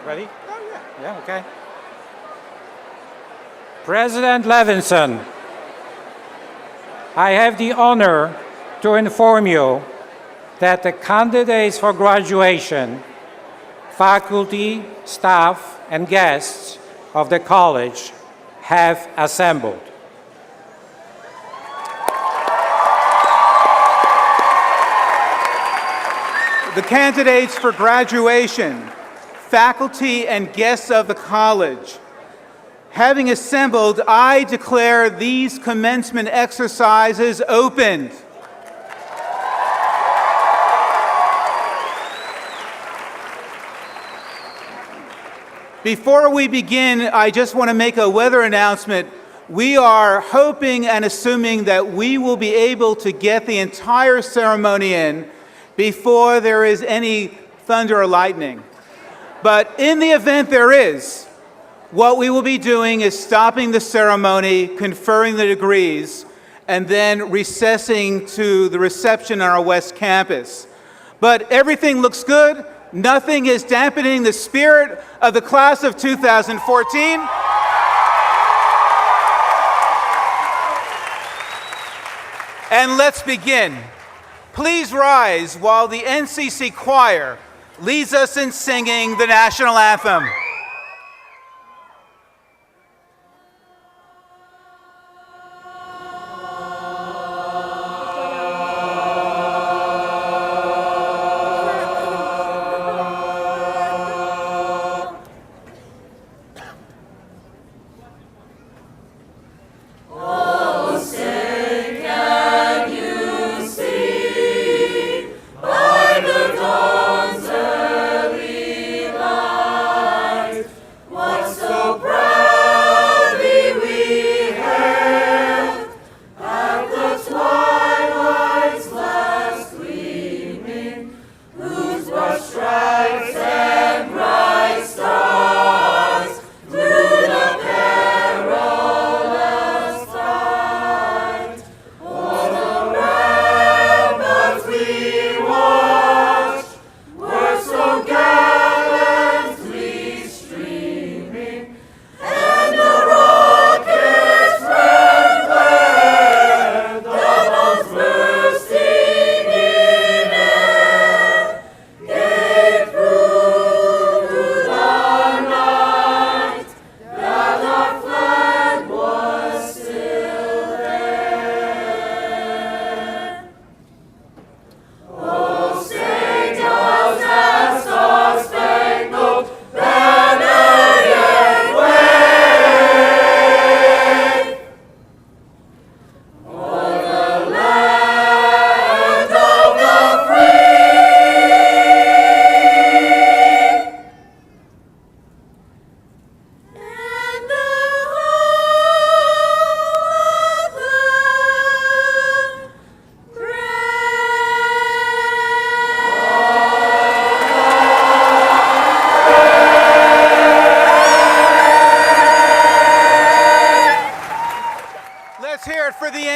Ready? Oh, yeah. Yeah, okay. President Levinson, I have the honor to inform you that the candidates for graduation, faculty, staff, and guests of the college have assembled. The candidates for graduation, faculty, and guests of the college. Having assembled, I declare these commencement exercises opened. Before we begin, I just want to make a weather announcement. We are hoping and assuming that we will be able to get the entire ceremony in before there is any thunder or lightning. But in the event there is, what we will be doing is stopping the ceremony, conferring the degrees, and then recessing to the reception on our West Campus. But everything looks good. Nothing is dampening the spirit of the class of 2014. And let's begin. Please rise while the NCC choir leads us in singing the national anthem.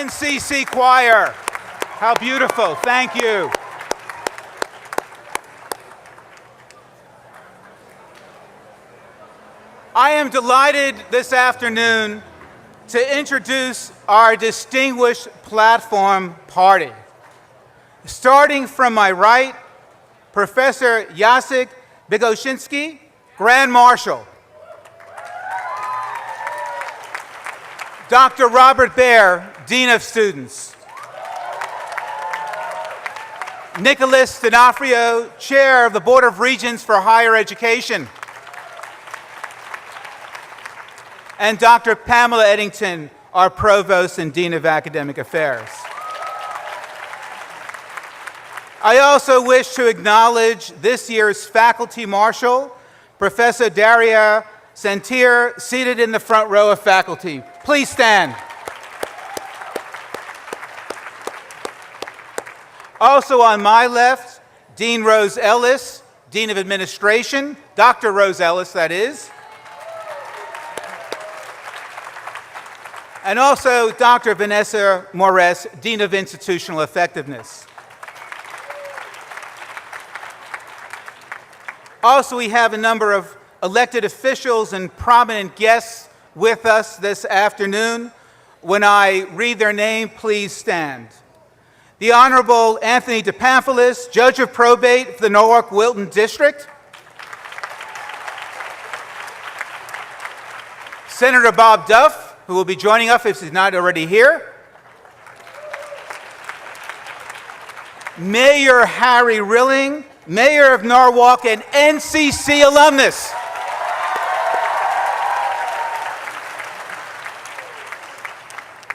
NCC choir. How beautiful. Thank you. I am delighted this afternoon to introduce our distinguished platform party. Starting from my right, Professor Jacek Bygoszyński, Grand Marshal. Dr. Robert Baer, Dean of Students. Nicholas D'Onofrio, Chair of the Board of Regents for Higher Education. And Dr. Pamela Eddington, our Provost and Dean of Academic Affairs. I also wish to acknowledge this year's Faculty Marshal, Professor Daria Santir, seated in the front row of faculty. Please stand. Also on my left, Dean Rose Ellis, Dean of Administration, Dr. Rose Ellis, that is. And also Dr. Vanessa Mores, Dean of Institutional Effectiveness. Also, we have a number of elected officials and prominent guests with us this afternoon. When I read their name, please stand. The Honorable Anthony DePamphilus, Judge of Probate for the Norwalk-Wilton District. Senator Bob Duff, who will be joining us if he's not already here. Mayor Harry Rilling, Mayor of Norwalk and NCC alumnus.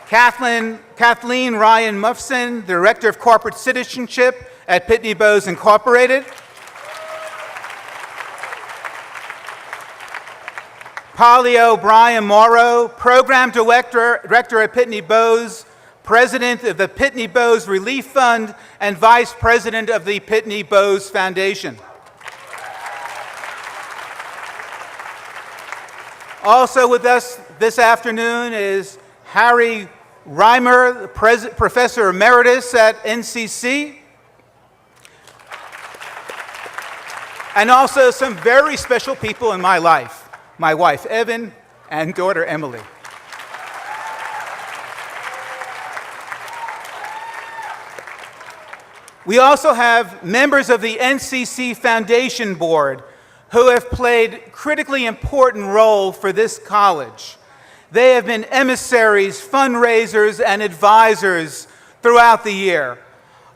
Kathleen Ryan Muffson, Director of Corporate Citizenship at Pitney Bowes Incorporated. Polly O'Brien Morrow, Program Director at Pitney Bowes, President of the Pitney Bowes Relief Fund, and Vice President of the Pitney Bowes Foundation. Also with us this afternoon is Harry Reimer, Professor Emeritus at NCC, and also some very special people in my life, my wife Evan and daughter Emily. We also have members of the NCC Foundation Board who have played critically important role for this college. They have been emissaries, fundraisers, and advisors throughout the year.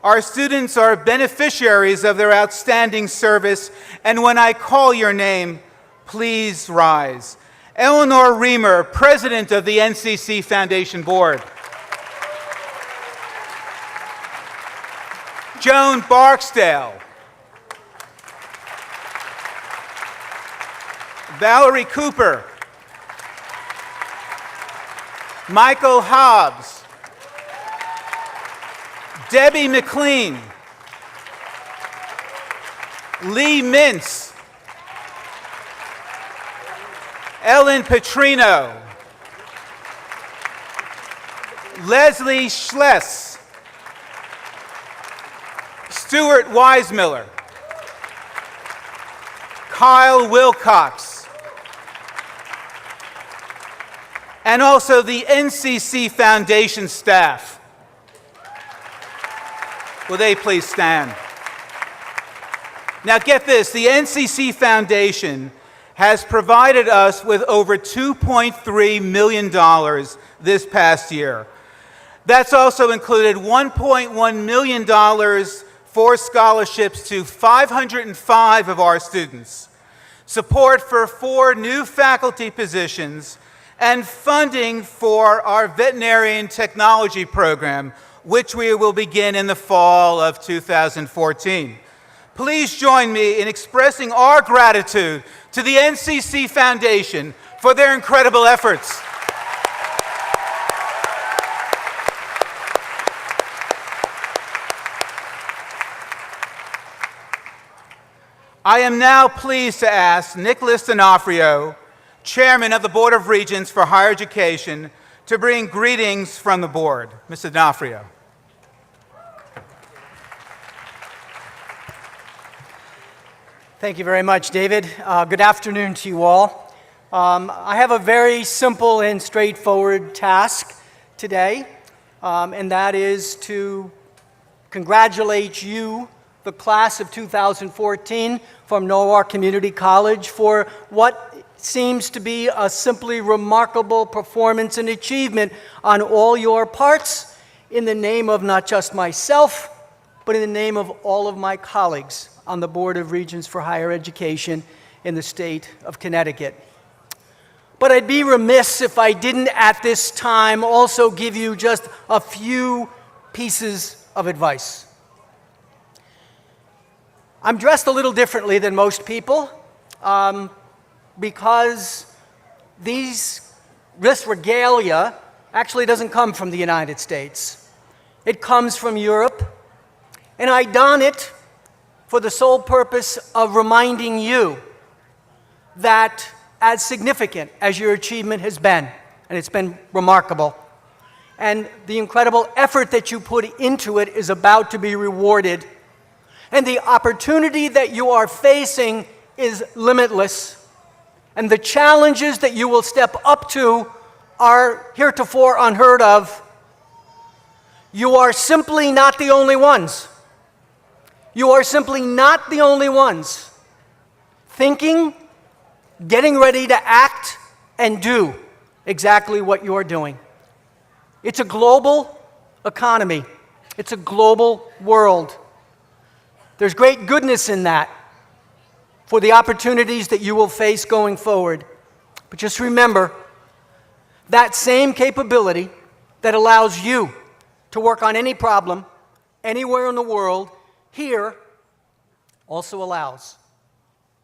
Our students are beneficiaries of their outstanding service, and when I call your name, please rise. Eleanor Reamer, President of the NCC Foundation Board. Joan Barksdale. Valerie Cooper. Michael Hobbs. Debbie McLean. Lee Mintz. Ellen Petrino. Leslie Schless. Stuart Weismiller, Kyle Wilcox, and also the NCC Foundation staff. Will they please stand? Now get this, the NCC Foundation has provided us with over $2.3 million this past year. That's also included $1.1 million for scholarships to 505 of our students, support for 4 new faculty positions, and funding for our veterinarian technology program, which we will begin in the fall of 2014. Please join me in expressing our gratitude to the NCC Foundation for their incredible efforts. I am now pleased to ask Nicholas D'Onofrio, Chairman of the Board of Regents for Higher Education, to bring greetings from the board. Mr. D'Onofrio. Thank you very much, David. Good afternoon to you all. I have a very simple and straightforward task today, and that is to congratulate you, the class of 2014 from Norwalk Community College, for what seems to be a simply remarkable performance and achievement on all your parts, in the name of not just myself, but in the name of all of my colleagues on the Board of Regents for Higher Education in the state of Connecticut. But I'd be remiss if I didn't at this time also give you just a few pieces of advice. I'm dressed a little differently than most people because this regalia actually doesn't come from the United States. It comes from Europe, and I don it for the sole purpose of reminding you that as significant as your achievement has been, and it's been remarkable, and the incredible effort that you put into it is about to be rewarded, and the opportunity that you are facing is limitless, and the challenges that you will step up to are heretofore unheard of, you are simply not the only ones. You are simply not the only ones thinking, getting ready to act, and do exactly what you're doing. It's a global economy. It's a global world. There's great goodness in that for the opportunities that you will face going forward. But just remember, that same capability that allows you to work on any problem anywhere in the world here also allows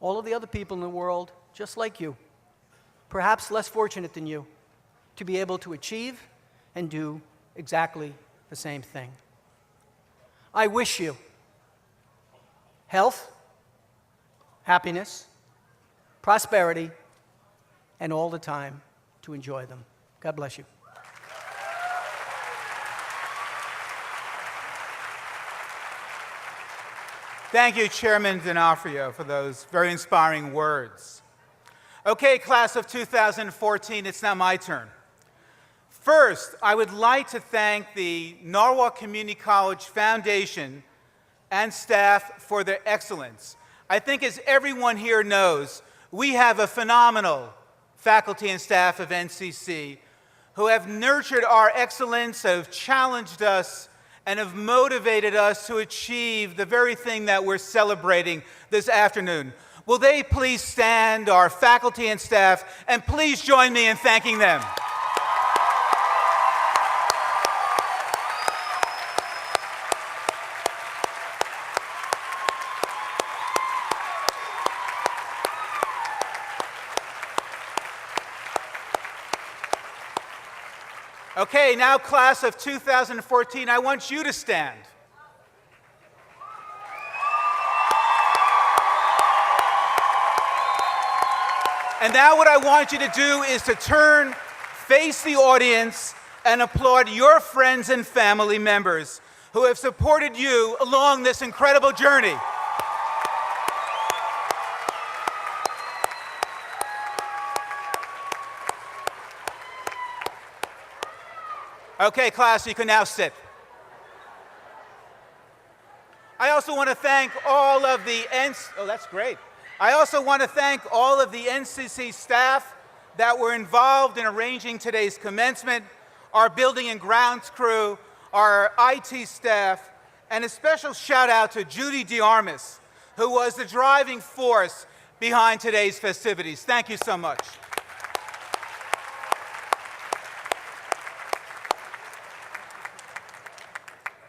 all of the other people in the world, just like you, perhaps less fortunate than you, to be able to achieve and do exactly the same thing. I wish you health, happiness, prosperity, and all the time to enjoy them. God bless you. Thank you, Chairman D'Onofrio, for those very inspiring words. Okay, class of 2014, it's now my turn. First, I would like to thank the Norwalk Community College Foundation and staff for their excellence. I think, as everyone here knows, we have a phenomenal faculty and staff of NCC who have nurtured our excellence, have challenged us, and have motivated us to achieve the very thing that we're celebrating this afternoon. Will they please stand, our faculty and staff, and please join me in thanking them. Okay, now class of 2014, I want you to stand. And now what I want you to do is to turn, face the audience, and applaud your friends and family members who have supported you along this incredible journey. Okay, class, you can now sit. I also want to thank all of the I also want to thank all of the NCC staff that were involved in arranging today's commencement, our building and grounds crew, our IT staff, and a special shout out to Judy DeArmas, who was the driving force behind today's festivities. Thank you so much.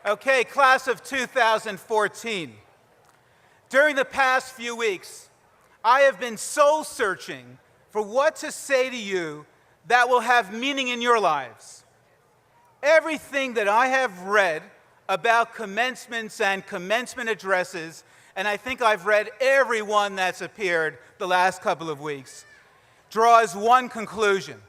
Okay, class of 2014. During the past few weeks, I have been soul-searching for what to say to you that will have meaning in your lives. Everything that I have read about commencements and commencement addresses, and I think I've read every one that's appeared the last couple of weeks, draws one conclusion.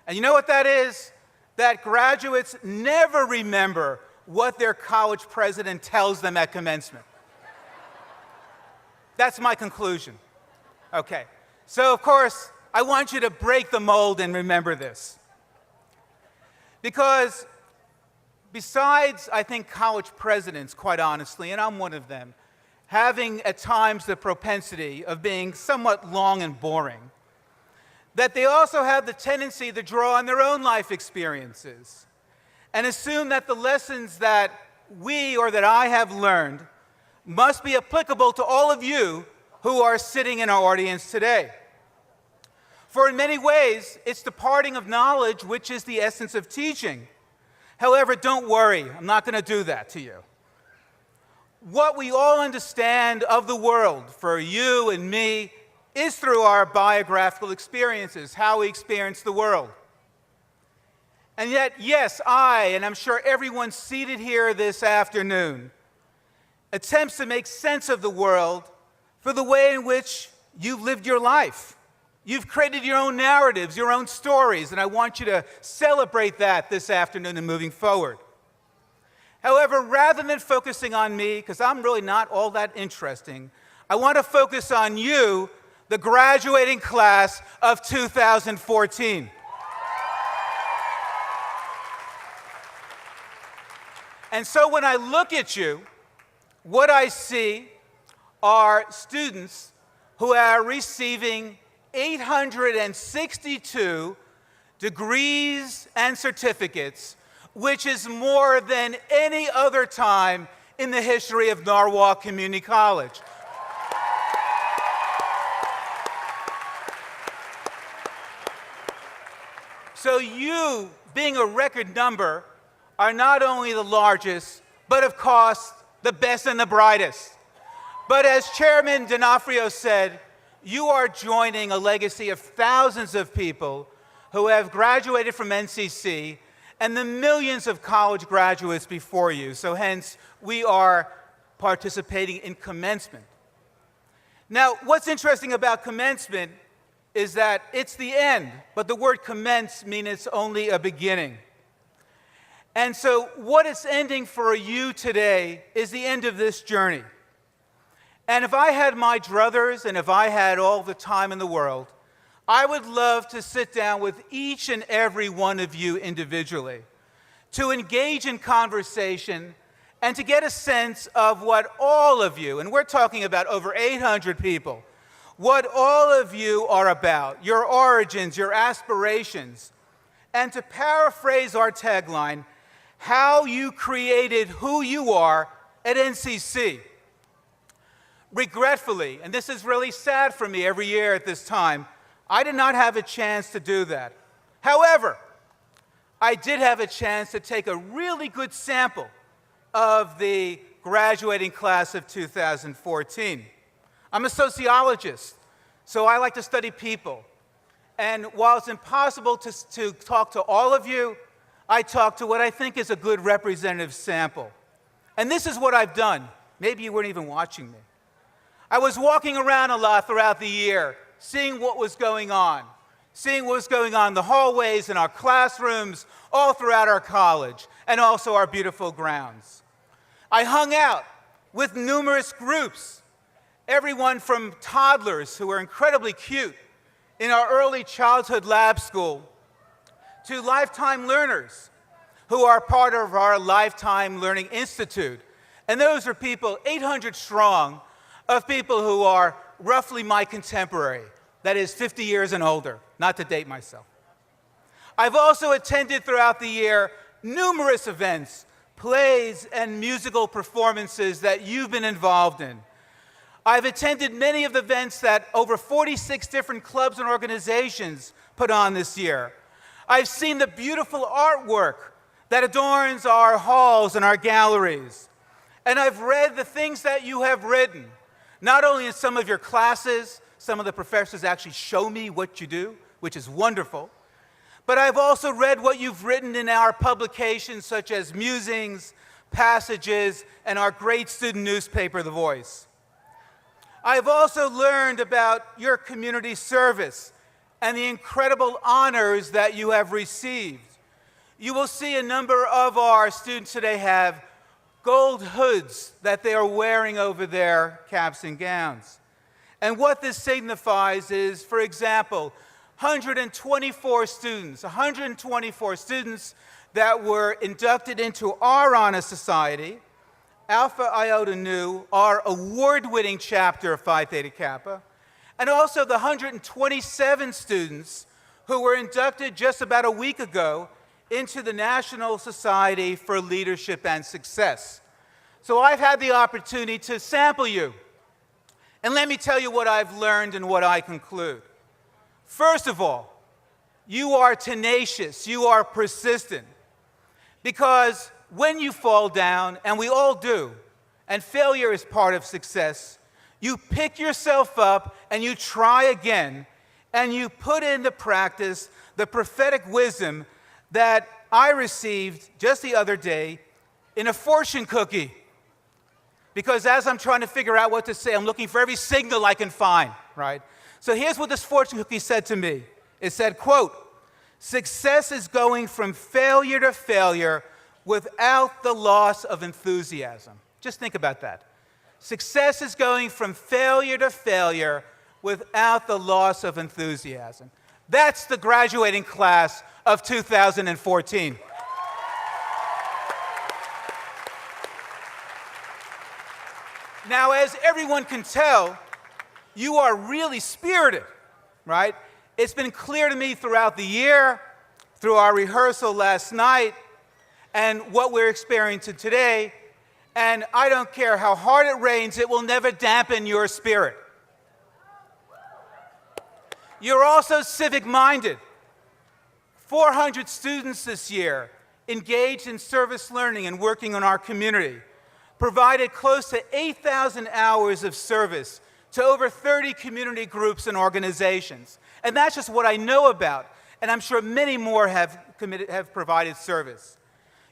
And you know what that is? That graduates never remember what their college president tells them at commencement. That's my conclusion. Okay, so of course, I want you to break the mold and remember this. Because besides, I think, college presidents, quite honestly, and I'm one of them, having at times the propensity of being somewhat long and boring, that they also have the tendency to draw on their own life experiences and assume that the lessons that we or that I have learned must be applicable to all of you who are sitting in our audience today. For in many ways, it's the parting of knowledge which is the essence of teaching. However, don't worry, I'm not going to do that to you. What we all understand of the world, for you and me, is through our biographical experiences, how we experience the world. And yet, yes, and I'm sure everyone seated here this afternoon, attempts to make sense of the world for the way in which you've lived your life. You've created your own narratives, your own stories, and I want you to celebrate that this afternoon and moving forward. However, rather than focusing on me, because I'm really not all that interesting, I want to focus on you, the graduating class of 2014. And so when I look at you, what I see are students who are receiving 862 degrees and certificates, which is more than any other time in the history of Norwalk Community College. So you, being a record number, are not only the largest, but of course, the best and the brightest. But as Chairman D'Onofrio said, you are joining a legacy of thousands of people who have graduated from NCC and the millions of college graduates before you. So hence, we are participating in commencement. Now, what's interesting about commencement is that it's the end, but the word commence means it's only a beginning. And so what it's ending for you today is the end of this journey. And if I had my druthers and if I had all the time in the world, I would love to sit down with each and every one of you individually to engage in conversation and to get a sense of what all of you, and we're talking about over 800 people, what all of you are about, your origins, your aspirations, and to paraphrase our tagline, how you created who you are at NCC. Regretfully, and this is really sad for me every year at this time, I did not have a chance to do that. However, I did have a chance to take a really good sample of the graduating class of 2014. I'm a sociologist, so I like to study people. And while it's impossible to talk to all of you, I talk to what I think is a good representative sample. And this is what I've done. Maybe you weren't even watching me. I was walking around a lot throughout the year, seeing what was going on in the hallways, in our classrooms, all throughout our college, and also our beautiful grounds. I hung out with numerous groups, everyone from toddlers who were incredibly cute in our early childhood lab school, to lifetime learners who are part of our Lifetime Learning Institute. And those are people, 800 strong, of people who are roughly my contemporary, that is 50 years and older, not to date myself. I've also attended throughout the year numerous events, plays, and musical performances that you've been involved in. I've attended many of the events that over 46 different clubs and organizations put on this year. I've seen the beautiful artwork that adorns our halls and our galleries. And I've read the things that you have written, not only in some of your classes, some of the professors actually show me what you do, which is wonderful, but I've also read what you've written in our publications such as Musings, Passages, and our great student newspaper, The Voice. I've also learned about your community service and the incredible honors that you have received. You will see a number of our students today have gold hoods that they are wearing over their caps and gowns. And what this signifies is, for example, 124 students that were inducted into our honor society, Alpha Iota Nu, our award-winning chapter of Phi Theta Kappa, and also the 127 students who were inducted just about a week ago into the National Society for Leadership and Success. So I've had the opportunity to sample you. And let me tell you what I've learned and what I conclude. First of all, you are tenacious, you are persistent, because when you fall down, and we all do, and failure is part of success, you pick yourself up and you try again, and you put into practice the prophetic wisdom that I received just the other day in a fortune cookie. Because as I'm trying to figure out what to say, I'm looking for every signal I can find, right? So here's what this fortune cookie said to me. It said, quote, "Success is going from failure to failure without the loss of enthusiasm." Just think about that. Success is going from failure to failure without the loss of enthusiasm. That's the graduating class of 2014. Now, as everyone can tell, you are really spirited, right? It's been clear to me throughout the year, through our rehearsal last night, and what we're experiencing today, and I don't care how hard it rains, it will never dampen your spirit. You're also civic-minded. 400 students this year engaged in service learning and working on our community, provided close to 8,000 hours of service to over 30 community groups and organizations. And that's just what I know about, and I'm sure many more have provided service.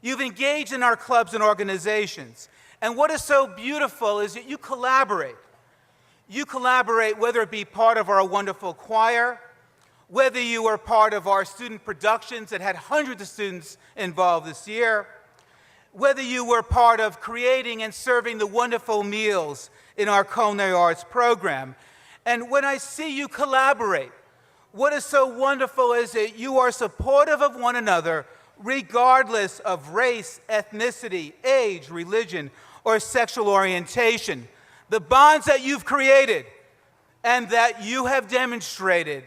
You've engaged in our clubs and organizations, and what is so beautiful is that you collaborate. You collaborate, whether it be part of our wonderful choir, whether you are part of our student productions that had hundreds of students involved this year, whether you were part of creating and serving the wonderful meals in our culinary arts program. And when I see you collaborate, what is so wonderful is that you are supportive of one another regardless of race, ethnicity, age, religion, or sexual orientation. The bonds that you've created and that you have demonstrated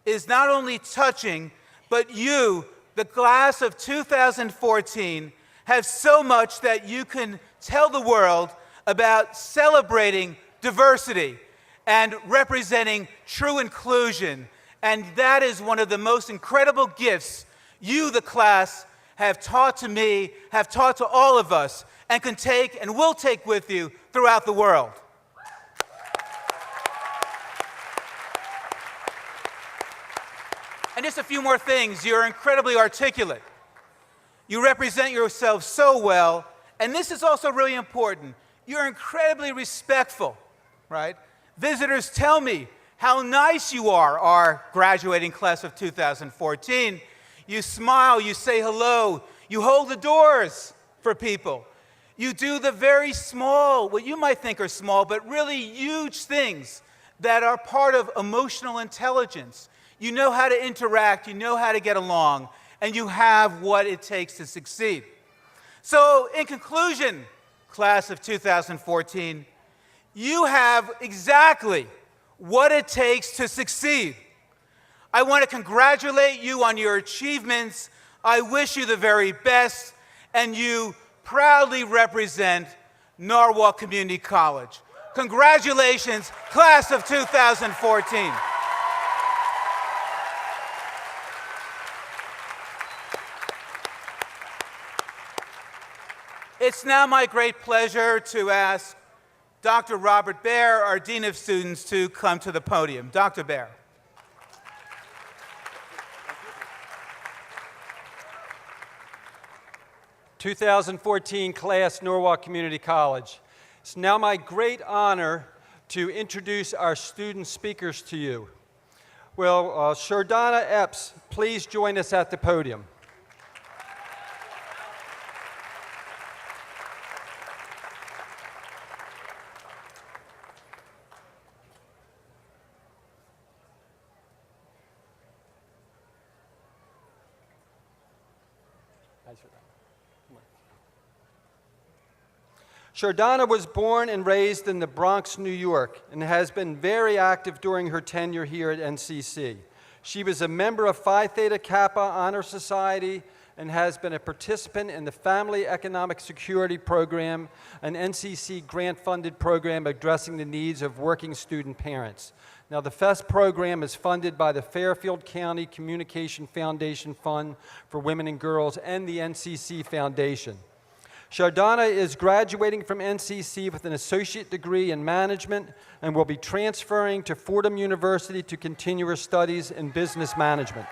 is not only touching, but you, the class of 2014, have so much that you can tell the world about celebrating diversity and representing true inclusion. And that is one of the most incredible gifts you, the class, have taught to me, have taught to all of us, and can take and will take with you throughout the world. And just a few more things. You're incredibly articulate. You represent yourself so well, and this is also really important. You're incredibly respectful, right? Visitors tell me how nice you are, our graduating class of 2014. You smile, you say hello, you hold the doors for people. You do the very small, what you might think are small, but really huge things that are part of emotional intelligence. You know how to interact, you know how to get along, and you have what it takes to succeed. So, in conclusion, class of 2014, you have exactly what it takes to succeed. I want to congratulate you on your achievements. I wish you the very best, and you proudly represent Norwalk Community College. Congratulations, class of 2014. It's now my great pleasure to ask Dr. Robert Baer, our Dean of Students, to come to the podium. Dr. Baer. 2014 class, Norwalk Community College. It's now my great honor to introduce our student speakers to you. Will Shardana Epps please join us at the podium? Shardana was born and raised in the Bronx, New York, and has been very active during her tenure here at NCC. She was a member of Phi Theta Kappa Honor Society and has been a participant in the Family Economic Security Program, an NCC grant-funded program addressing the needs of working student parents. Now, the FEST program is funded by the Fairfield County Communication Foundation Fund for Women and Girls and the NCC Foundation. Shardana is graduating from NCC with an associate degree in management and will be transferring to Fordham University to continue her studies in business management.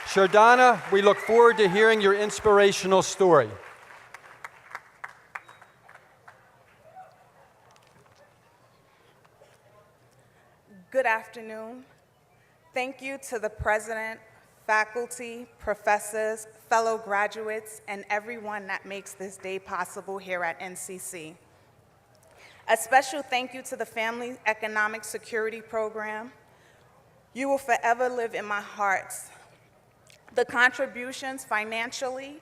Shardana, we look forward to hearing your inspirational story. Good afternoon. Thank you to the President, faculty, professors, fellow graduates, and everyone that makes this day possible here at NCC. A special thank you to the Family Economic Security Program. You will forever live in my heart. The contributions financially,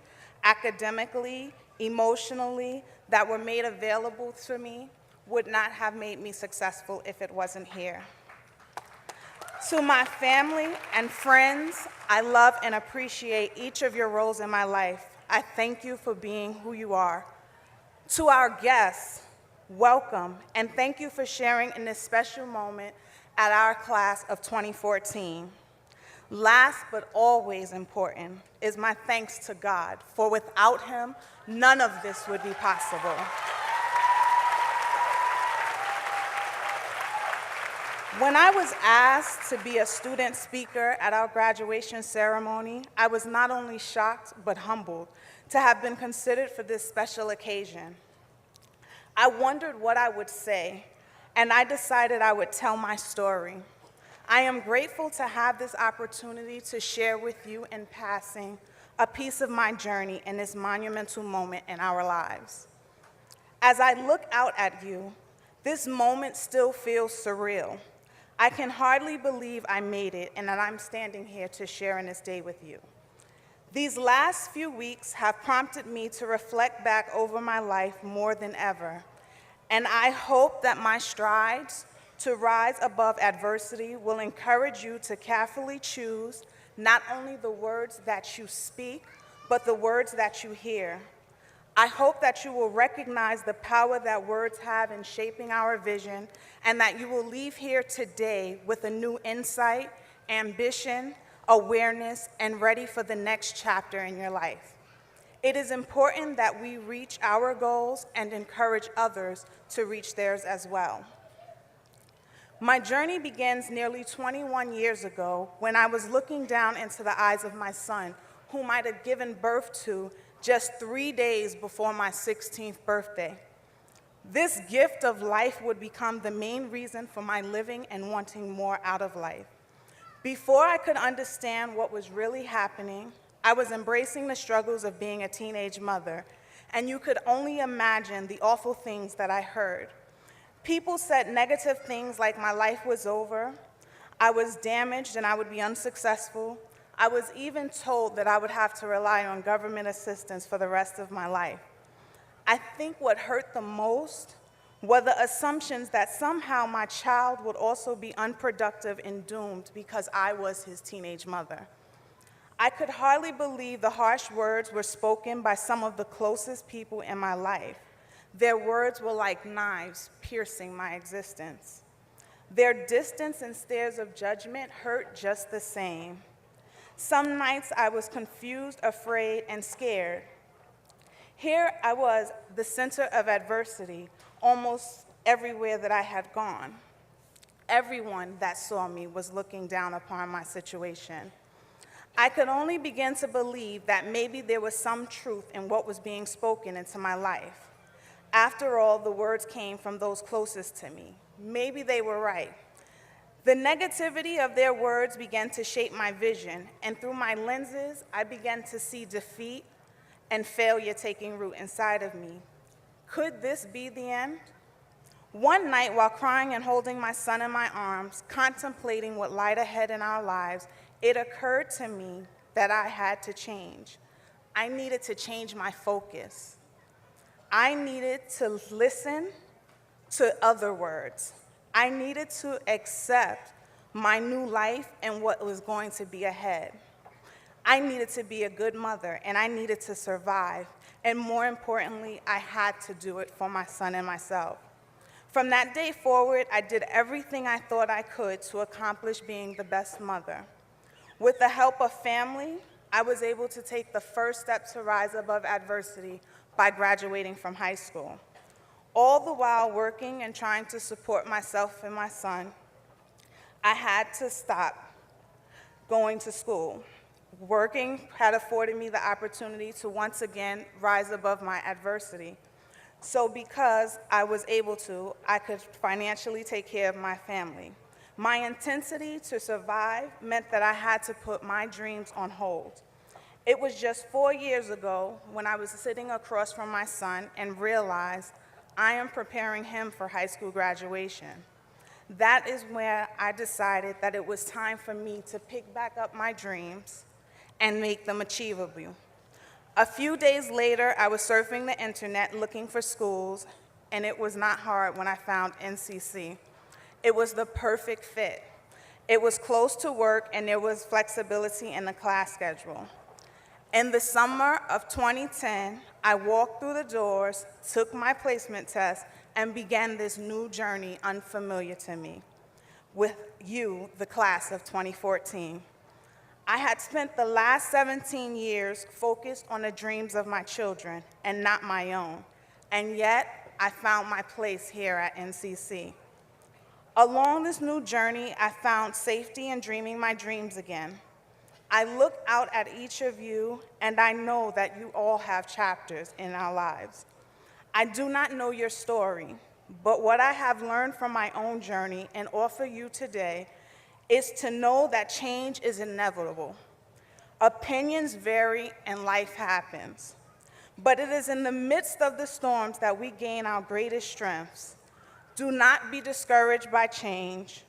academically, emotionally that were made available to me would not have made me successful if it wasn't here. To my family and friends, I love and appreciate each of your roles in my life. I thank you for being who you are. To our guests, welcome, and thank you for sharing in this special moment at our class of 2014. Last but always important is my thanks to God, for without him, none of this would be possible. When I was asked to be a student speaker at our graduation ceremony, I was not only shocked but humbled to have been considered for this special occasion. I wondered what I would say, and I decided I would tell my story. I am grateful to have this opportunity to share with you in passing a piece of my journey in this monumental moment in our lives. As I look out at you, this moment still feels surreal. I can hardly believe I made it and that I'm standing here to share in this day with you. These last few weeks have prompted me to reflect back over my life more than ever, and I hope that my strides to rise above adversity will encourage you to carefully choose not only the words that you speak, but the words that you hear. I hope that you will recognize the power that words have in shaping our vision, and that you will leave here today with a new insight, ambition, awareness, and ready for the next chapter in your life. It is important that we reach our goals and encourage others to reach theirs as well. My journey begins nearly 21 years ago when I was looking down into the eyes of my son, whom I'd have given birth to just 3 days before my 16th birthday. This gift of life would become the main reason for my living and wanting more out of life. Before I could understand what was really happening, I was embracing the struggles of being a teenage mother, and you could only imagine the awful things that I heard. People said negative things like my life was over, I was damaged and I would be unsuccessful. I was even told that I would have to rely on government assistance for the rest of my life. I think what hurt the most were the assumptions that somehow my child would also be unproductive and doomed because I was his teenage mother. I could hardly believe the harsh words were spoken by some of the closest people in my life. Their words were like knives piercing my existence. Their distance and stares of judgment hurt just the same. Some nights I was confused, afraid, and scared. Here I was, the center of adversity, almost everywhere that I had gone. Everyone that saw me was looking down upon my situation. I could only begin to believe that maybe there was some truth in what was being spoken into my life. After all, the words came from those closest to me. Maybe they were right. The negativity of their words began to shape my vision, and through my lenses, I began to see defeat and failure taking root inside of me. Could this be the end? One night, while crying and holding my son in my arms, contemplating what lied ahead in our lives, it occurred to me that I had to change. I needed to change my focus. I needed to listen to other words. I needed to accept my new life and what was going to be ahead. I needed to be a good mother, and I needed to survive. And more importantly, I had to do it for my son and myself. From that day forward, I did everything I thought I could to accomplish being the best mother. With the help of family, I was able to take the first step to rise above adversity by graduating from high school. All the while working and trying to support myself and my son, I had to stop going to school. Working had afforded me the opportunity to once again rise above my adversity. So because I was able to, I could financially take care of my family. My intensity to survive meant that I had to put my dreams on hold. It was just 4 years ago when I was sitting across from my son and realized I am preparing him for high school graduation. That is where I decided that it was time for me to pick back up my dreams and make them achievable. A few days later, I was surfing the internet looking for schools, and it was not hard when I found NCC. It was the perfect fit. It was close to work, and there was flexibility in the class schedule. In the summer of 2010, I walked through the doors, took my placement test, and began this new journey unfamiliar to me with you, the class of 2014. I had spent the last 17 years focused on the dreams of my children and not my own, and yet I found my place here at NCC. Along this new journey, I found safety in dreaming my dreams again. I look out at each of you, and I know that you all have chapters in our lives. I do not know your story, but what I have learned from my own journey and offer you today is to know that change is inevitable. Opinions vary and life happens, but it is in the midst of the storms that we gain our greatest strengths. Do not be discouraged by change.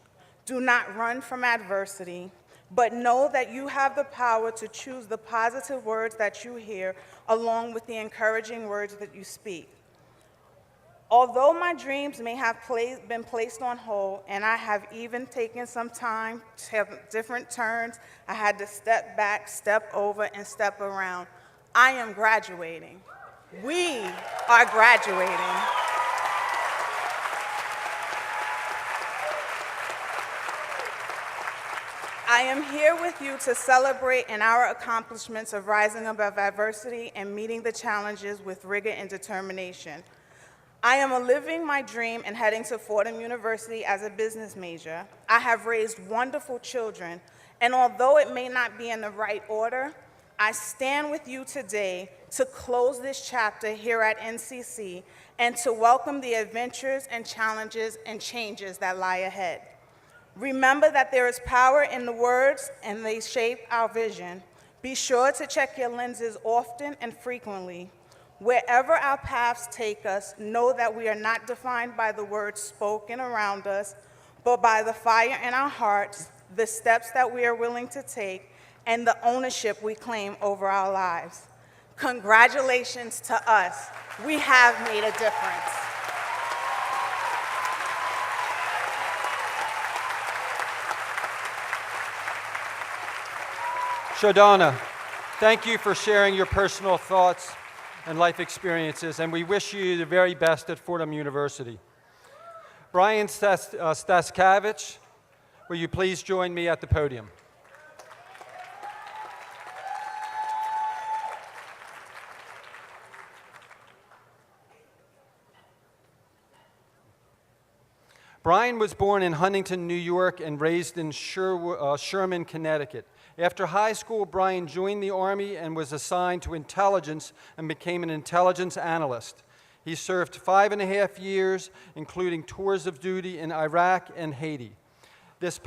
Do not run from adversity, but know that you have the power to choose the positive words that you hear along with the encouraging words that you speak. Although my dreams may have been placed on hold, and I have even taken some time to have different turns, I had to step back, step over, and step around, I am graduating. We are graduating. I am here with you to celebrate in our accomplishments of rising above adversity and meeting the challenges with rigor and determination. I am living my dream and heading to Fordham University as a business major. I have raised wonderful children, and although it may not be in the right order, I stand with you today to close this chapter here at NCC and to welcome the adventures and challenges and changes that lie ahead. Remember that there is power in the words, and they shape our vision. Be sure to check your lenses often and frequently. Wherever our paths take us, know that we are not defined by the words spoken around us, but by the fire in our hearts, the steps that we are willing to take, and the ownership we claim over our lives. Congratulations to us. We have made a difference. Shadana, thank you for sharing your personal thoughts and life experiences, and we wish you the very best at Fordham University. Brian Staskavich, will you please join me at the podium? Brian was born in Huntington, New York, and raised in Sherman, Connecticut. After high school, Brian joined the Army and was assigned to intelligence and became an intelligence analyst. He served 5.5 years, including tours of duty in Iraq and Haiti. This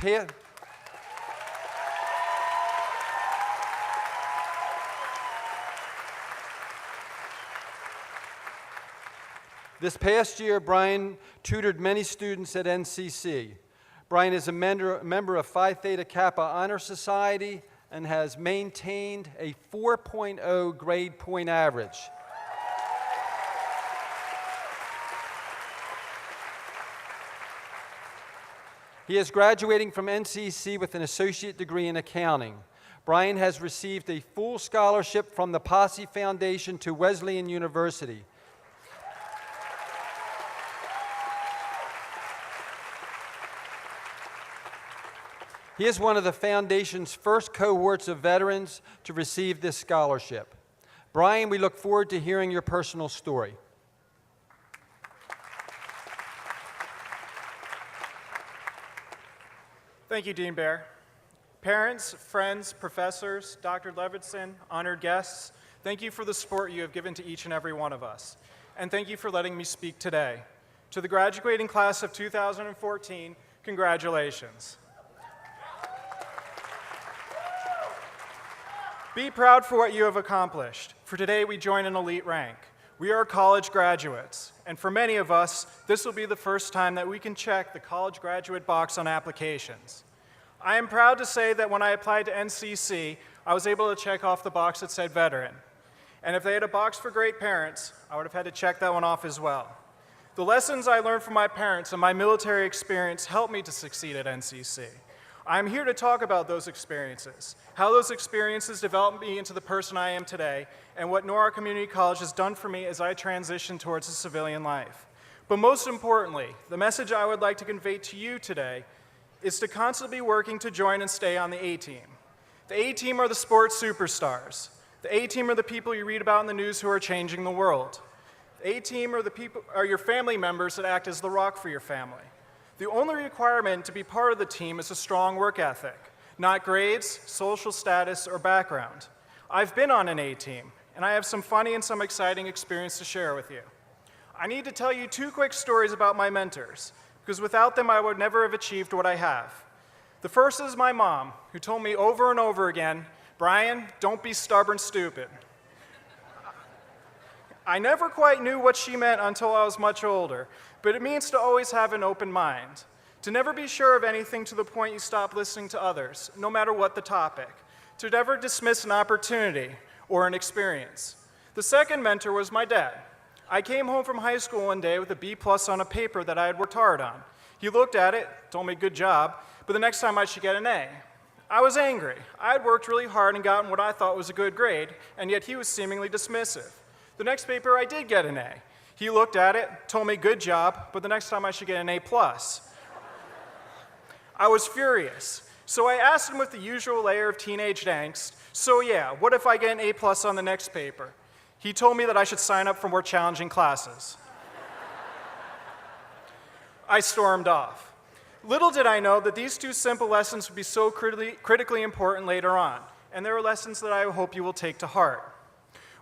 past year, Brian tutored many students at NCC. Brian is a member of Phi Theta Kappa Honor Society and has maintained a 4.0 grade point average. He is graduating from NCC with an associate degree in accounting. Brian has received a full scholarship from the Posse Foundation to Wesleyan University. He is one of the Foundation's first cohorts of veterans to receive this scholarship. Brian, we look forward to hearing your personal story. Thank you, Dean Baer. Parents, friends, professors, Dr. Levinson, honored guests, thank you for the support you have given to each and every one of us. And thank you for letting me speak today. To the graduating class of 2014, congratulations. Be proud for what you have accomplished, for today we join an elite rank. We are college graduates, and for many of us, this will be the first time that we can check the college graduate box on applications. I am proud to say that when I applied to NCC, I was able to check off the box that said veteran. And if they had a box for great parents, I would have had to check that one off as well. The lessons I learned from my parents and my military experience helped me to succeed at NCC. I'm here to talk about those experiences, how those experiences developed me into the person I am today, and what Norwalk Community College has done for me as I transition towards a civilian life. But most importantly, the message I would like to convey to you today is to constantly be working to join and stay on the A-team. The A-team are the sports superstars. The A-team are the people you read about in the news who are changing the world. The A-team are your family members that act as the rock for your family. The only requirement to be part of the team is a strong work ethic, not grades, social status, or background. I've been on an A-team, and I have some funny and some exciting experience to share with you. I need to tell you 2 quick stories about my mentors, because without them I would never have achieved what I have. The first is my mom, who told me over and over again, "Brian, don't be stubborn stupid." I never quite knew what she meant until I was much older, but it means to always have an open mind, to never be sure of anything to the point you stop listening to others, no matter what the topic, to never dismiss an opportunity or an experience. The second mentor was my dad. I came home from high school one day with a B+ on a paper that I had worked hard on. He looked at it, told me good job, but the next time I should get an A. I was angry. I had worked really hard and gotten what I thought was a good grade, and yet he was seemingly dismissive. The next paper I did get an A. He looked at it, told me good job, but the next time I should get an A+. I was furious, so I asked him with the usual layer of teenage angst, "So yeah, what if I get an A+ on the next paper?" He told me that I should sign up for more challenging classes. I stormed off. Little did I know that these 2 simple lessons would be so critically important later on, and they are lessons that I hope you will take to heart.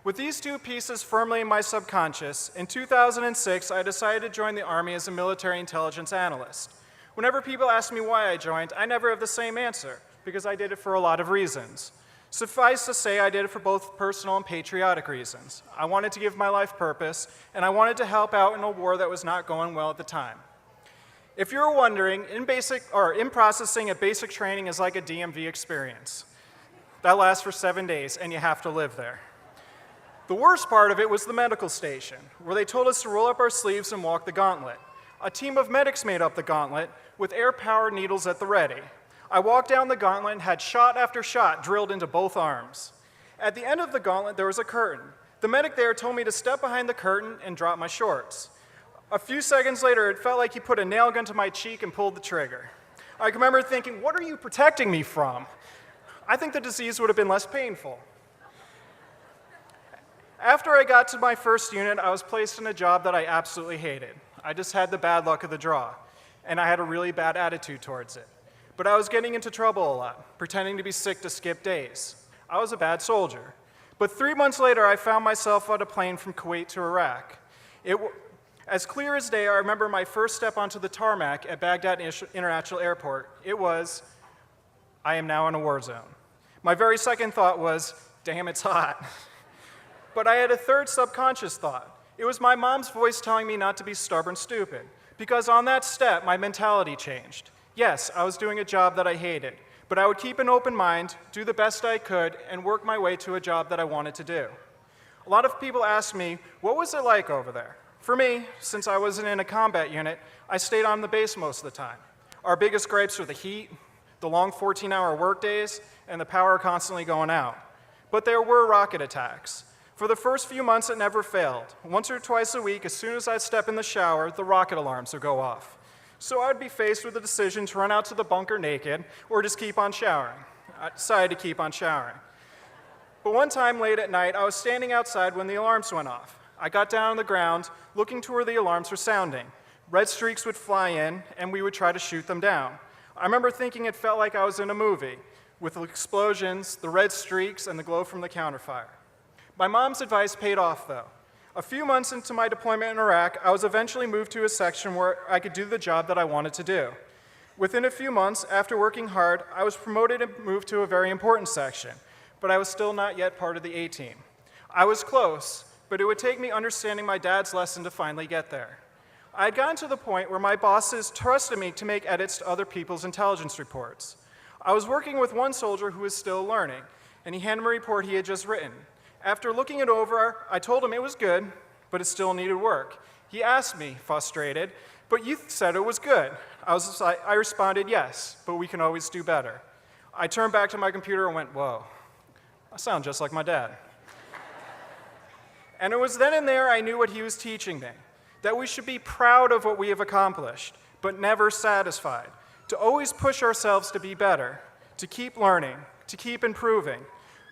With these 2 pieces firmly in my subconscious, in 2006, I decided to join the Army as a military intelligence analyst. Whenever people ask me why I joined, I never have the same answer, because I did it for a lot of reasons. Suffice to say, I did it for both personal and patriotic reasons. I wanted to give my life purpose, and I wanted to help out in a war that was not going well at the time. If you're wondering, in processing, a basic training is like a DMV experience. That lasts for 7 days, and you have to live there. The worst part of it was the medical station, where they told us to roll up our sleeves and walk the gauntlet. A team of medics made up the gauntlet, with air-powered needles at the ready. I walked down the gauntlet and had shot after shot drilled into both arms. At the end of the gauntlet, there was a curtain. The medic there told me to step behind the curtain and drop my shorts. A few seconds later, it felt like he put a nail gun to my cheek and pulled the trigger. I remember thinking, what are you protecting me from? I think the disease would have been less painful. After I got to my first unit, I was placed in a job that I absolutely hated. I just had the bad luck of the draw, and I had a really bad attitude towards it. But I was getting into trouble a lot, pretending to be sick to skip days. I was a bad soldier. But 3 months later, I found myself on a plane from Kuwait to Iraq. As clear as day, I remember my first step onto the tarmac at Baghdad International Airport. It was, I am now in a war zone. My very second thought was, damn, it's hot. But I had a third subconscious thought. It was my mom's voice telling me not to be stubborn stupid, because on that step, my mentality changed. Yes, I was doing a job that I hated, but I would keep an open mind, do the best I could, and work my way to a job that I wanted to do. A lot of people ask me, what was it like over there? For me, since I wasn't in a combat unit, I stayed on the base most of the time. Our biggest gripes were the heat, the long 14-hour workdays, and the power constantly going out. But there were rocket attacks. For the first few months, it never failed. Once or twice a week, as soon as I'd step in the shower, the rocket alarms would go off. So I'd be faced with the decision to run out to the bunker naked or just keep on showering. I decided to keep on showering. But one time late at night, I was standing outside when the alarms went off. I got down on the ground, looking to where the alarms were sounding. Red streaks would fly in, and we would try to shoot them down. I remember thinking it felt like I was in a movie, with the explosions, the red streaks, and the glow from the counterfire. My mom's advice paid off, though. A few months into my deployment in Iraq, I was eventually moved to a section where I could do the job that I wanted to do. Within a few months, after working hard, I was promoted and moved to a very important section, but I was still not yet part of the A-team. I was close, but it would take me understanding my dad's lesson to finally get there. I had gotten to the point where my bosses trusted me to make edits to other people's intelligence reports. I was working with one soldier who was still learning, and he handed me a report he had just written. After looking it over, I told him it was good, but it still needed work. He asked me, frustrated, "But you said it was good." I responded, "Yes, but we can always do better." I turned back to my computer and went, "Whoa, I sound just like my dad." And it was then and there I knew what he was teaching me, that we should be proud of what we have accomplished, but never satisfied, to always push ourselves to be better, to keep learning, to keep improving.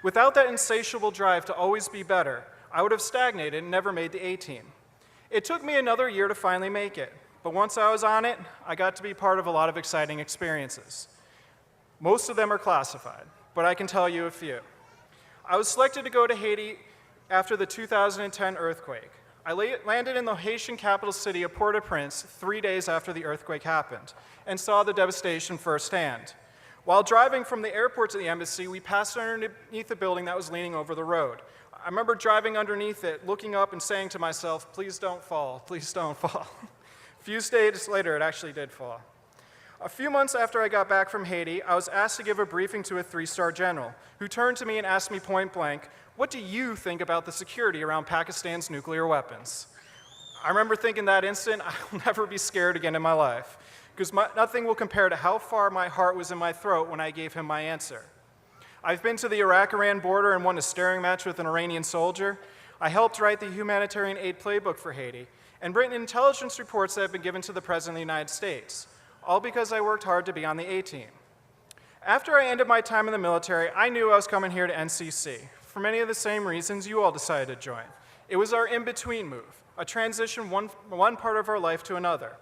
Without that insatiable drive to always be better, I would have stagnated and never made the A-team. It took me another year to finally make it, but once I was on it, I got to be part of a lot of exciting experiences. Most of them are classified, but I can tell you a few. I was selected to go to Haiti after the 2010 earthquake. I landed in the Haitian capital city of Port-au-Prince 3 days after the earthquake happened and saw the devastation firsthand. While driving from the airport to the embassy, we passed underneath a building that was leaning over the road. I remember driving underneath it, looking up and saying to myself, "Please don't fall, please don't fall." A few days later, it actually did fall. A few months after I got back from Haiti, I was asked to give a briefing to a 3-star general, who turned to me and asked me point blank, "What do you think about the security around Pakistan's nuclear weapons?" I remember thinking that instant, I'll never be scared again in my life, because nothing will compare to how far my heart was in my throat when I gave him my answer. I've been to the Iraq-Iran border and won a staring match with an Iranian soldier. I helped write the humanitarian aid playbook for Haiti, and written intelligence reports that have been given to the President of the United States, all because I worked hard to be on the A-team. After I ended my time in the military, I knew I was coming here to NCC, for many of the same reasons you all decided to join. It was our in-between move, a transition one part of our life to another.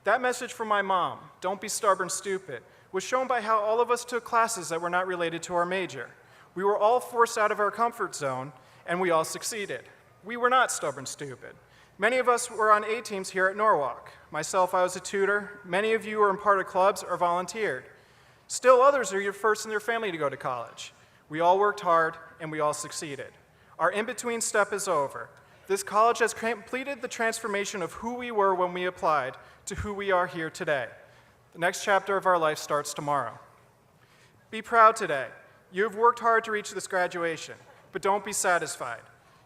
That message from my mom, "Don't be stubborn, stupid," was shown by how all of us took classes that were not related to our major. We were all forced out of our comfort zone, and we all succeeded. We were not stubborn, stupid. Many of us were on A-teams here at Norwalk. Myself, I was a tutor. Many of you were in part of clubs or volunteered. Still others are your first in their family to go to college. We all worked hard, and we all succeeded. Our in-between step is over. This college has completed the transformation of who we were when we applied to who we are here today. The next chapter of our life starts tomorrow. Be proud today. You have worked hard to reach this graduation, but don't be satisfied.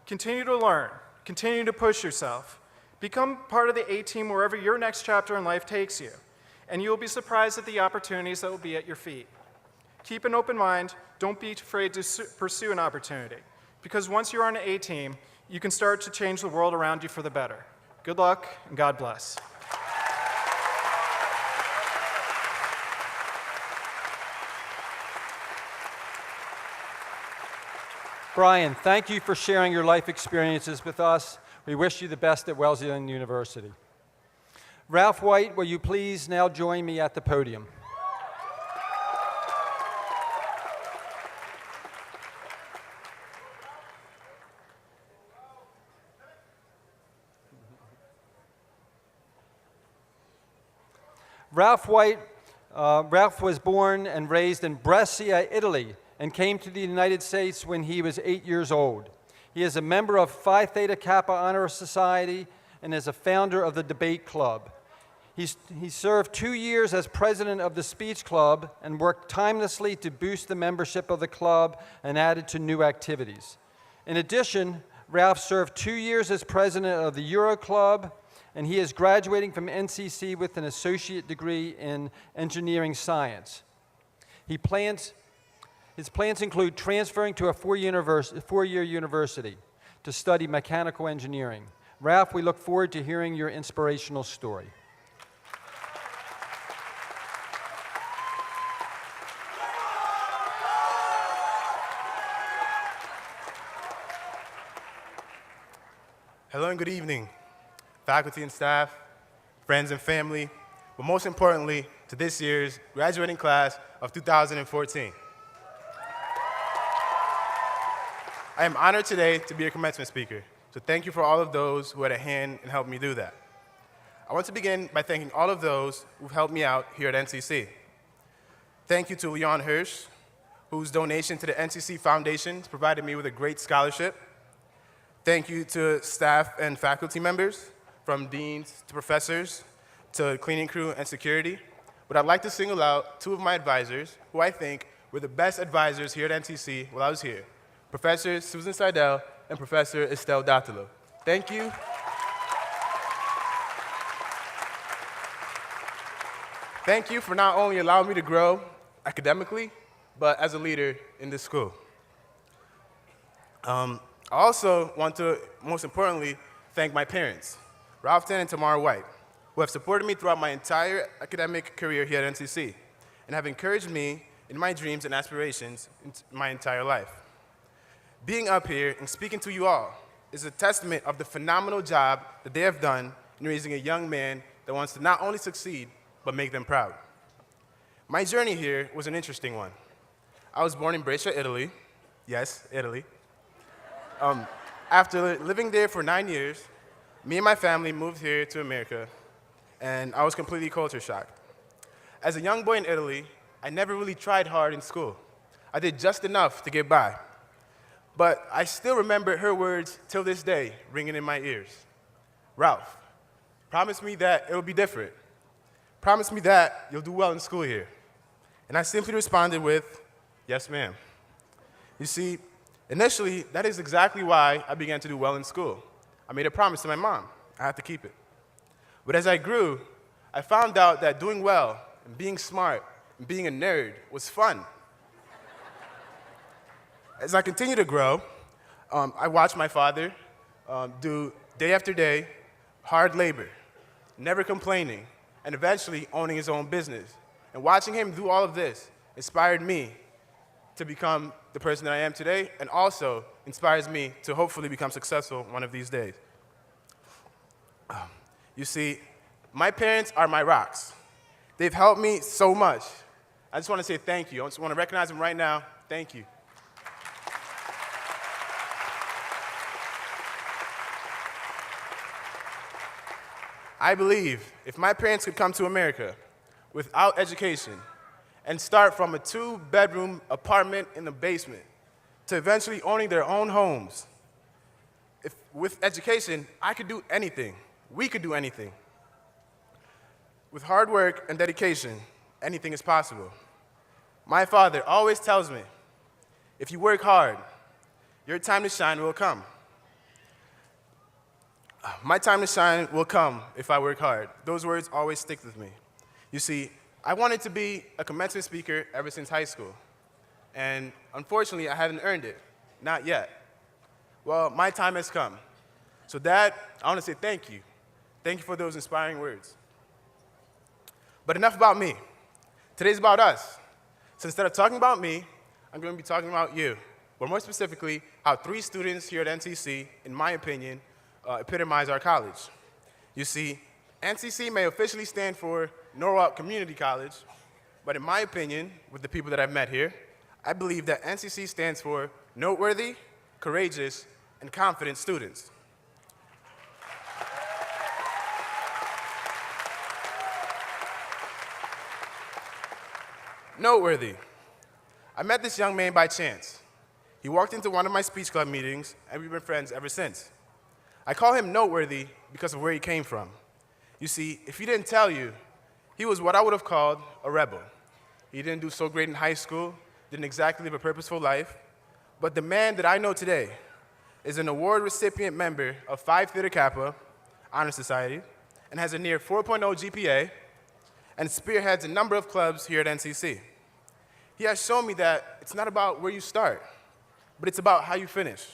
Continue to learn. Continue to push yourself. Become part of the A-team wherever your next chapter in life takes you, and you will be surprised at the opportunities that will be at your feet. Keep an open mind. Don't be afraid to pursue an opportunity, because once you're on an A-team, you can start to change the world around you for the better. Good luck, and God bless. Brian, thank you for sharing your life experiences with us. We wish you the best at Wesleyan University. Ralph White, will you please now join me at the podium? Ralph was born and raised in Brescia, Italy, and came to the United States when he was 8 years old. He is a member of Phi Theta Kappa Honor Society and is a founder of the Debate Club. He served 2 years as president of the Speech Club and worked tirelessly to boost the membership of the club and added to new activities. In addition, Ralph served 2 years as president of the Euro Club, and he is graduating from NCC with an associate degree in engineering science. His plans include transferring to a four-year university to study mechanical engineering. Ralph, we look forward to hearing your inspirational story. Hello and good evening, faculty and staff, friends and family, but most importantly, to this year's graduating class of 2014. I am honored today to be your commencement speaker, so thank you for all of those who had a hand in helping me do that. I want to begin by thanking all of those who've helped me out here at NCC. Thank you to Leon Hirsch, whose donation to the NCC Foundation provided me with a great scholarship. Thank you to staff and faculty members, from deans to professors to cleaning crew and security. But I'd like to single out two of my advisors who I think were the best advisors here at NCC while I was here, Professor Susan Seidel and Professor Estelle Datalo. Thank you. Thank you for not only allowing me to grow academically, but as a leader in this school. I also want to, most importantly, thank my parents, Ralphton and Tamara White, who have supported me throughout my entire academic career here at NCC and have encouraged me in my dreams and aspirations my entire life. Being up here and speaking to you all is a testament of the phenomenal job that they have done in raising a young man that wants to not only succeed, but make them proud. My journey here was an interesting one. I was born in Brescia, Italy. Yes, Italy. After living there for 9 years, me and my family moved here to America, and I was completely culture shocked. As a young boy in Italy, I never really tried hard in school. I did just enough to get by. But I still remember her words till this day ringing in my ears. Ralph, promise me that it'll be different. Promise me that you'll do well in school here. And I simply responded with, yes, ma'am. You see, initially, that is exactly why I began to do well in school. I made a promise to my mom. I had to keep it. But as I grew, I found out that doing well and being smart and being a nerd was fun. As I continued to grow, I watched my father do day after day hard labor, never complaining, and eventually owning his own business. And watching him do all of this inspired me to become the person that I am today, and also inspires me to hopefully become successful one of these days. You see, my parents are my rocks. They've helped me so much. I just want to say thank you. I just want to recognize them right now. Thank you. I believe if my parents could come to America without education and start from a 2-bedroom apartment in the basement to eventually owning their own homes, with education, I could do anything. We could do anything. With hard work and dedication, anything is possible. My father always tells me, if you work hard, your time to shine will come. My time to shine will come if I work hard. Those words always stick with me. You see, I wanted to be a commencement speaker ever since high school. And unfortunately, I haven't earned it. Not yet. Well, my time has come. So Dad, I want to say thank you. Thank you for those inspiring words. But enough about me. Today's about us. So instead of talking about me, I'm going to be talking about you. But more specifically, how 3 students here at NCC, in my opinion, epitomize our college. You see, NCC may officially stand for Norwalk Community College, but in my opinion, with the people that I've met here, I believe that NCC stands for noteworthy, courageous, and confident students. Noteworthy. I met this young man by chance. He walked into one of my speech club meetings, and we've been friends ever since. I call him noteworthy because of where he came from. You see, if he didn't tell you, he was what I would have called a rebel. He didn't do so great in high school, didn't exactly live a purposeful life, but the man that I know today is an award recipient member of Phi Theta Kappa Honor Society and has a near 4.0 GPA and spearheads a number of clubs here at NCC. He has shown me that it's not about where you start, but it's about how you finish.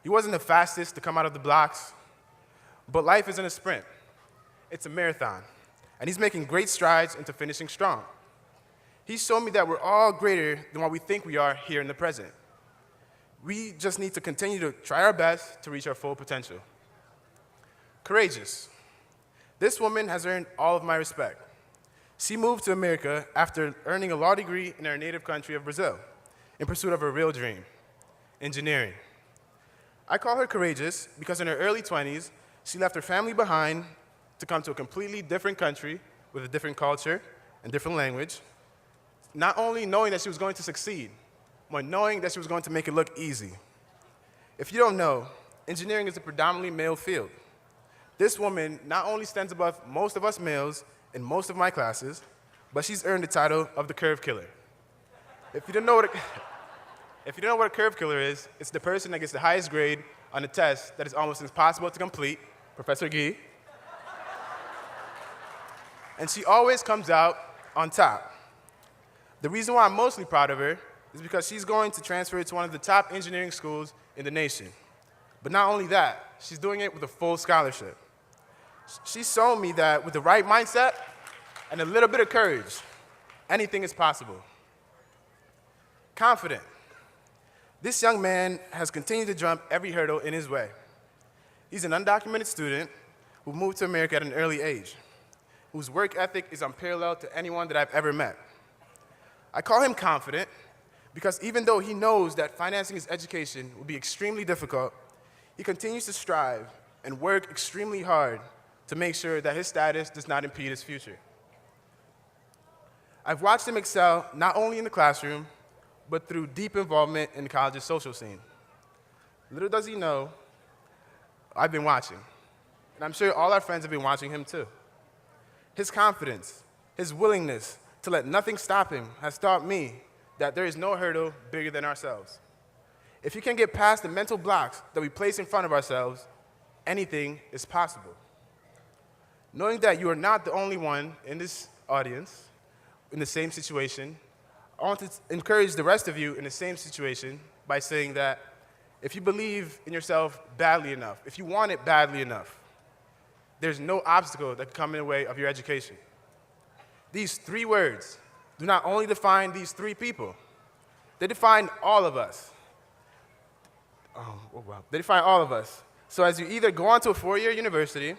He wasn't the fastest to come out of the blocks, but life isn't a sprint. It's a marathon, and he's making great strides into finishing strong. He's shown me that we're all greater than what we think we are here in the present. We just need to continue to try our best to reach our full potential. Courageous. This woman has earned all of my respect. She moved to America after earning a law degree in her native country of Brazil in pursuit of her real dream, engineering. I call her courageous because in her early 20s, she left her family behind to come to a completely different country with a different culture and different language, not only knowing that she was going to succeed, but knowing that she was going to make it look easy. If you don't know, engineering is a predominantly male field. This woman not only stands above most of us males in most of my classes, but she's earned the title of the curve killer. If you don't know what a curve killer is, it's the person that gets the highest grade on a test that is almost impossible to complete, Professor Gee. And she always comes out on top. The reason why I'm mostly proud of her is because she's going to transfer to one of the top engineering schools in the nation. But not only that, she's doing it with a full scholarship. She's shown me that with the right mindset and a little bit of courage, anything is possible. Confident. This young man has continued to jump every hurdle in his way. He's an undocumented student who moved to America at an early age, whose work ethic is unparalleled to anyone that I've ever met. I call him confident because even though he knows that financing his education will be extremely difficult, he continues to strive and work extremely hard to make sure that his status does not impede his future. I've watched him excel not only in the classroom, but through deep involvement in the college's social scene. Little does he know, I've been watching. And I'm sure all our friends have been watching him too. His confidence, his willingness to let nothing stop him has taught me that there is no hurdle bigger than ourselves. If you can get past the mental blocks that we place in front of ourselves, anything is possible. Knowing that you are not the only one in this audience in the same situation, I want to encourage the rest of you in the same situation by saying that if you believe in yourself badly enough, if you want it badly enough, there's no obstacle that can come in the way of your education. These 3 words do not only define these 3 people, they define all of us. They define all of us. So as you either go on to a 4-year university